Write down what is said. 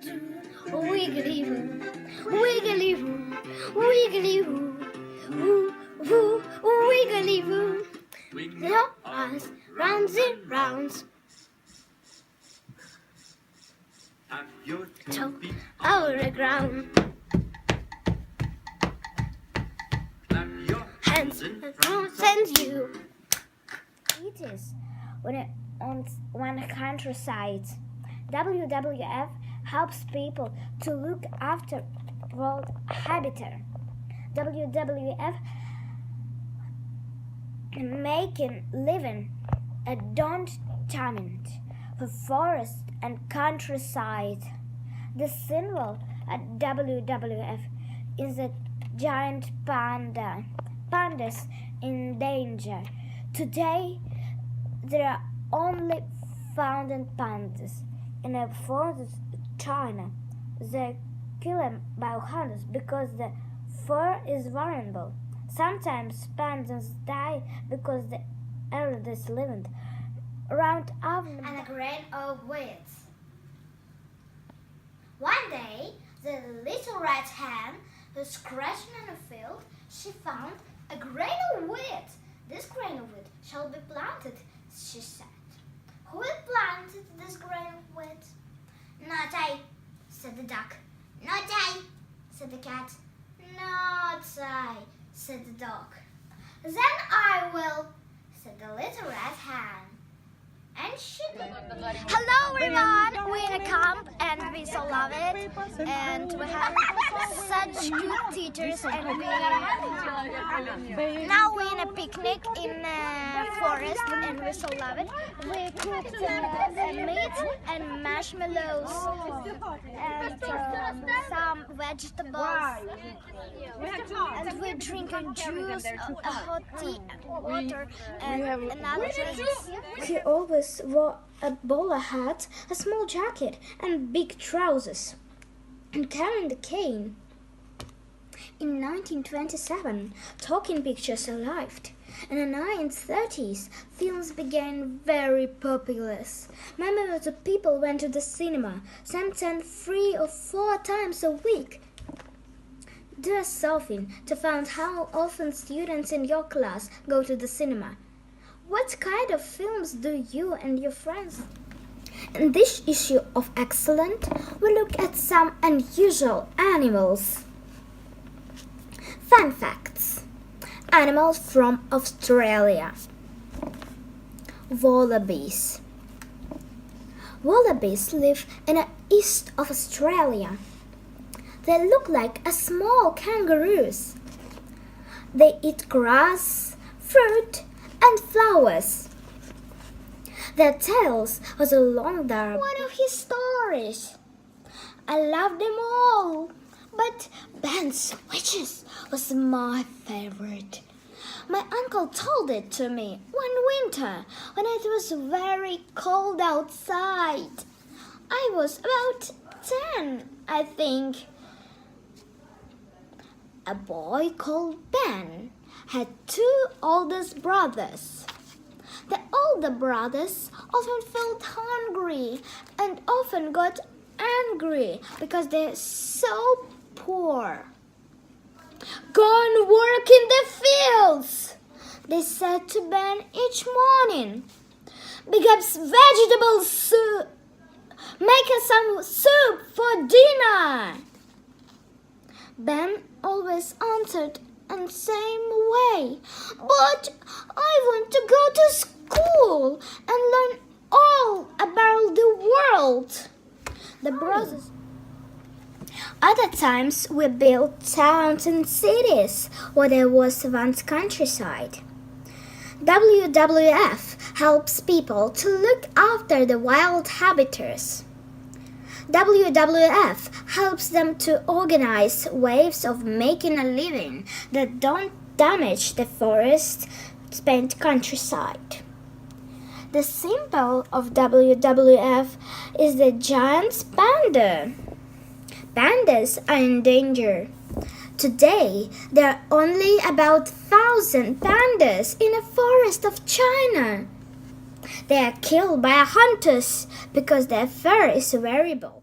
do, wiggly woo, wiggly woo, wiggly woo, woo, woo, wiggly woo. Your eyes rounds and rounds. Toe over the ground. Hands and arms and you. It is on one countryside. WWF helps people to look after world habitat. WWF making living a don't for forest and countryside. The symbol at WWF is a giant panda. Pandas in danger. Today, there are only found pandas in a forest of China. They kill them by hundreds because the fur is vulnerable. Sometimes pandas die because the eldest lived around and a grain of wheat. One day, the little red hen was scratching in a field. She found a grain of wheat. This grain of wheat shall be planted, she said. Who will plant this grain of wheat? Not I, said the duck. Not I, said the cat. Not I, said the dog. Then I will, said the little red hen. And she did. Hello everyone, we're in a camp and we so love it, and we have such good teachers, and now we're in a picnic in a forest and we so love it. We cooked meat and marshmallows and some vegetables, and we're drinking juice, hot tea, water and another drinks. He always wore a bowler hat, a small jacket and big trousers, and carrying the cane. In 1927, talking pictures arrived. In the 1930s, films became very popular. Members of people went to the cinema, sometimes 3 or 4 times a week. Do a solving to find how often students in your class go to the cinema. What kind of films do you and your friends? In this issue of Excellent, we look at some unusual animals. Fun facts. Animals from Australia. Wallabies. Wallabies live in the east of Australia. They look like a small kangaroos. They eat grass, fruit, and flowers. Their tails was a long dark. One of his stories. I love them all, but Ben's Witches was my favorite. My uncle told it to me one winter when it was very cold outside. I was about 10, I think. A boy called Ben had 2 oldest brothers. The older brothers often felt hungry and often got angry because they're so poor. Go and work in the fields, they said to Ben each morning. Pick up vegetable soup. Make us some soup for dinner. Ben always answered in the same way. But I want to go to school and learn all about the world. The brothers. Other times we built towns and cities where there was once countryside. WWF helps people to look after the wild habitats. WWF helps them to organize ways of making a living that don't damage the forest spent countryside. The symbol of WWF is the giant panda. Pandas are in danger. Today, there are only about 1,000 pandas in a forest of China. They are killed by hunters because their fur is variable.